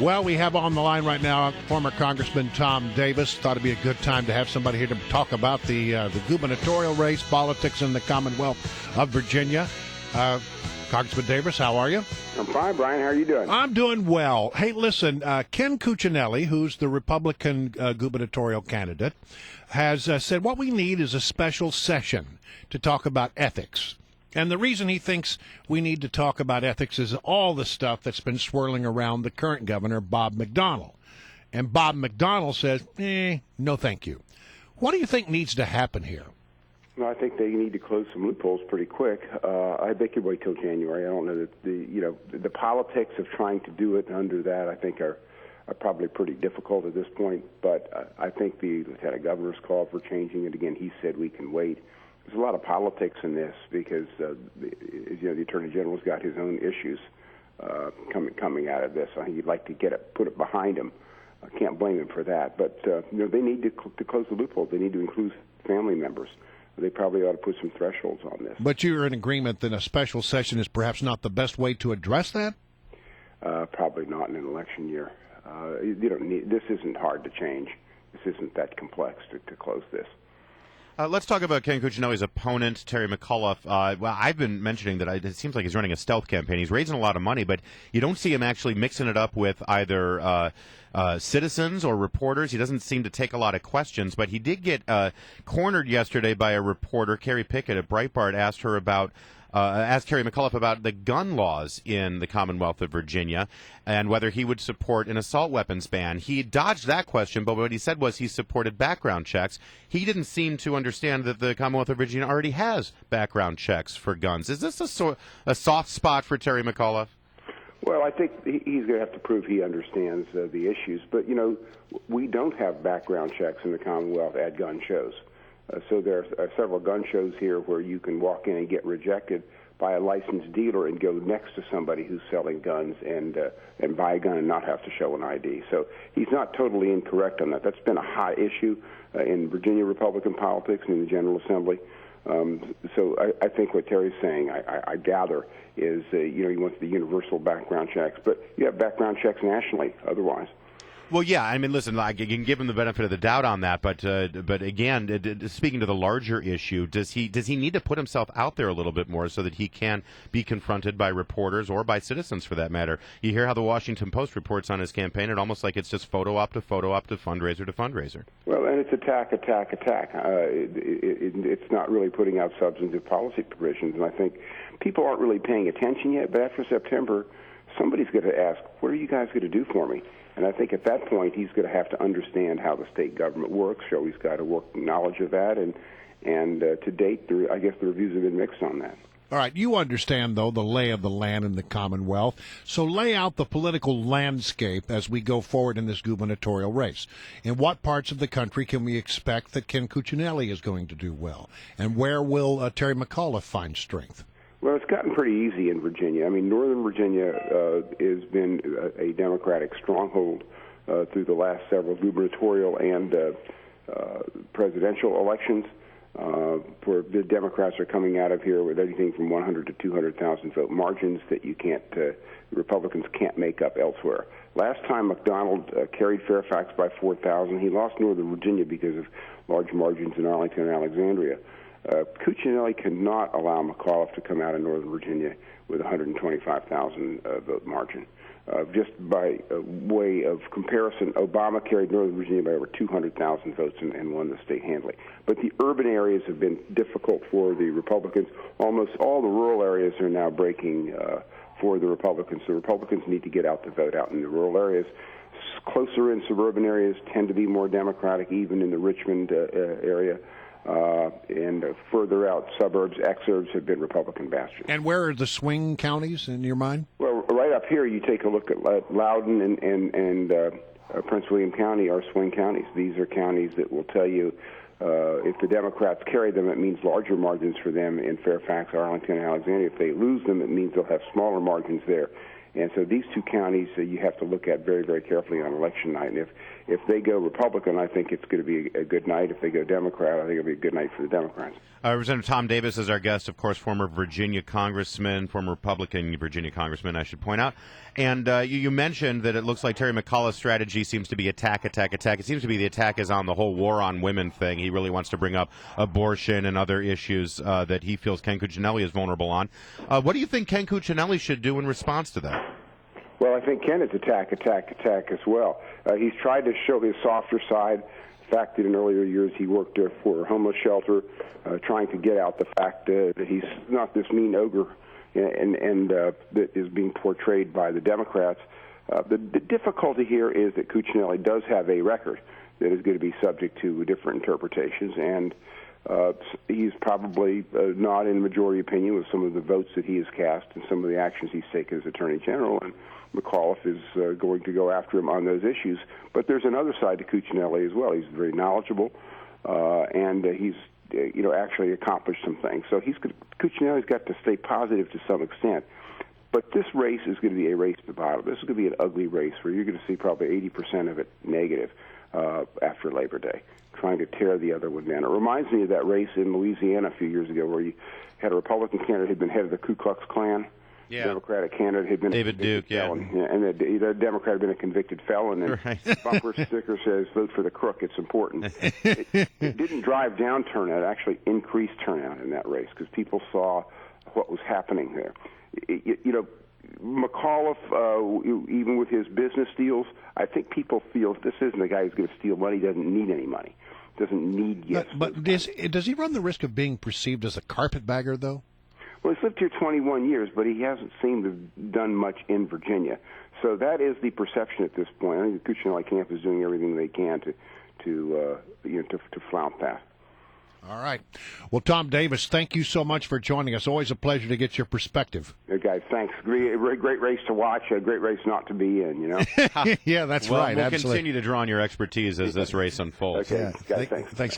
Well, we have on the line right now former Congressman Tom Davis. Thought it'd be a good time to have somebody here to talk about the gubernatorial race, politics in the Commonwealth of Virginia. Congressman Davis, how are you? I'm fine, Brian. How are you doing? I'm doing well. Hey, listen, Ken Cuccinelli, who's the Republican gubernatorial candidate, has said what we need is a special session to talk about ethics. And the reason he thinks we need to talk about ethics is all the stuff that's been swirling around the current governor, Bob McDonnell. And Bob McDonnell says, no thank you. What do you think needs to happen here? Well, I think they need to close some loopholes pretty quick. I think you wait till January. I don't know that the politics of trying to do it under that, I think, are probably pretty difficult at this point. But I think the lieutenant governor's call for changing it again, he said we can wait. There's a lot of politics in this because the Attorney General's got his own issues coming out of this. I think he'd like to put it behind him. I can't blame him for that. But they need to close the loophole. They need to include family members. They probably ought to put some thresholds on this. But you're in agreement that a special session is perhaps not the best way to address that? Probably not in an election year. You don't need. This isn't hard to change. This isn't that complex to close this. Let's talk about Ken Cuccinelli's opponent, Terry McAuliffe. Well, I've been mentioning that it seems like he's running a stealth campaign. He's raising a lot of money, but you don't see him actually mixing it up with either citizens or reporters. He doesn't seem to take a lot of questions, but he did get cornered yesterday by a reporter. Carrie Pickett at Breitbart asked Terry McAuliffe about the gun laws in the Commonwealth of Virginia and whether he would support an assault weapons ban. He dodged that question, but what he said was he supported background checks. He didn't seem to understand that the Commonwealth of Virginia already has background checks for guns. Is this a soft spot for Terry McAuliffe? Well, I think he's going to have to prove he understands the issues. But, we don't have background checks in the Commonwealth at gun shows. So there are several gun shows here where you can walk in and get rejected by a licensed dealer and go next to somebody who's selling guns and buy a gun and not have to show an ID. So he's not totally incorrect on that. That's been a hot issue in Virginia Republican politics and in the General Assembly. So I think what Terry's saying, I gather, is he wants the universal background checks, but you have background checks nationally otherwise. Well, yeah, I mean, listen, I can give him the benefit of the doubt on that, but again, speaking to the larger issue, does he need to put himself out there a little bit more so that he can be confronted by reporters or by citizens, for that matter? You hear how the Washington Post reports on his campaign, and almost like it's just photo op to fundraiser to fundraiser. Well, and it's attack. It's not really putting out substantive policy provisions, and I think people aren't really paying attention yet, but after September, somebody's going to ask, what are you guys going to do for me? And I think at that point he's going to have to understand how the state government works. So he's got to work knowledge of that. And to date, I guess the reviews have been mixed on that. All right. You understand, though, the lay of the land in the Commonwealth. So lay out the political landscape as we go forward in this gubernatorial race. In what parts of the country can we expect that Ken Cuccinelli is going to do well? And where will Terry McAuliffe find strength? Well, it's gotten pretty easy in Virginia. I mean, Northern Virginia has been a Democratic stronghold through the last several gubernatorial and presidential elections, where the Democrats are coming out of here with anything from 100 to 200,000 vote margins that Republicans can't make up elsewhere. Last time McDonald carried Fairfax by 4,000. He lost Northern Virginia because of large margins in Arlington and Alexandria. Cuccinelli cannot allow McAuliffe to come out of Northern Virginia with 125,000 vote margin. Just by way of comparison, Obama carried Northern Virginia by over 200,000 votes and won the state handily. But the urban areas have been difficult for the Republicans. Almost all the rural areas are now breaking for the Republicans. The Republicans need to get out the vote out in the rural areas. Closer in suburban areas tend to be more Democratic, even in the Richmond area. And further out suburbs, exurbs have been Republican bastions. And where are the swing counties in your mind? Well, right up here, you take a look at Loudoun and Prince William County are swing counties. These are counties that will tell you if the Democrats carry them, it means larger margins for them in Fairfax, Arlington, and Alexandria. If they lose them, it means they'll have smaller margins there. And so these two counties you have to look at very, very carefully on election night. And if they go Republican, I think it's going to be a good night. If they go Democrat, I think it'll be a good night for the Democrats. Representative Tom Davis is our guest, of course, former Virginia congressman, former Republican Virginia congressman, I should point out. And you mentioned that it looks like Terry McAuliffe's strategy seems to be attack, attack, attack. It seems to be the attack is on the whole war on women thing. He really wants to bring up abortion and other issues that he feels Ken Cuccinelli is vulnerable on. What do you think Ken Cuccinelli should do in response to that? Well, I think Ken is attack, attack, attack as well. He's tried to show his softer side. The fact that in earlier years he worked for a homeless shelter, trying to get out the fact that he's not this mean ogre and that is being portrayed by the Democrats. The difficulty here is that Cuccinelli does have a record that is going to be subject to different interpretations, and he's probably not in majority opinion with some of the votes that he has cast and some of the actions he's taken as Attorney General, and McAuliffe is going to go after him on those issues. But there's another side to Cuccinelli as well. He's very knowledgeable, and he's actually accomplished some things. So Cuccinelli's got to stay positive to some extent. But this race is going to be a race to the bottom. This is going to be an ugly race where you're going to see probably 80% of it negative after Labor Day, trying to tear the other one down. It reminds me of that race in Louisiana a few years ago where you had a Republican candidate who had been head of the Ku Klux Klan. Yeah. Democratic candidate had been David Duke, felon. Yeah, and the Democrat had been a convicted felon, and right. bumper sticker says "Vote for the crook." It's important. It didn't drive down turnout; it actually increased turnout in that race because people saw what was happening there. McAuliffe, even with his business deals, I think people feel this isn't the guy who's going to steal money. He doesn't need any money. Doesn't need yes. But does he run the risk of being perceived as a carpetbagger, though? Well, he's lived here 21 years, but he hasn't seemed to have done much in Virginia. So that is the perception at this point. I think the Cuccinelli camp is doing everything they can to flout that. All right. Well, Tom Davis, thank you so much for joining us. Always a pleasure to get your perspective. Hey, guys, thanks. Great race to watch, a great race not to be in, Yeah, that's well, right. We'll absolutely. continue to draw on your expertise as this race unfolds. Okay, guys, thanks. Thanks.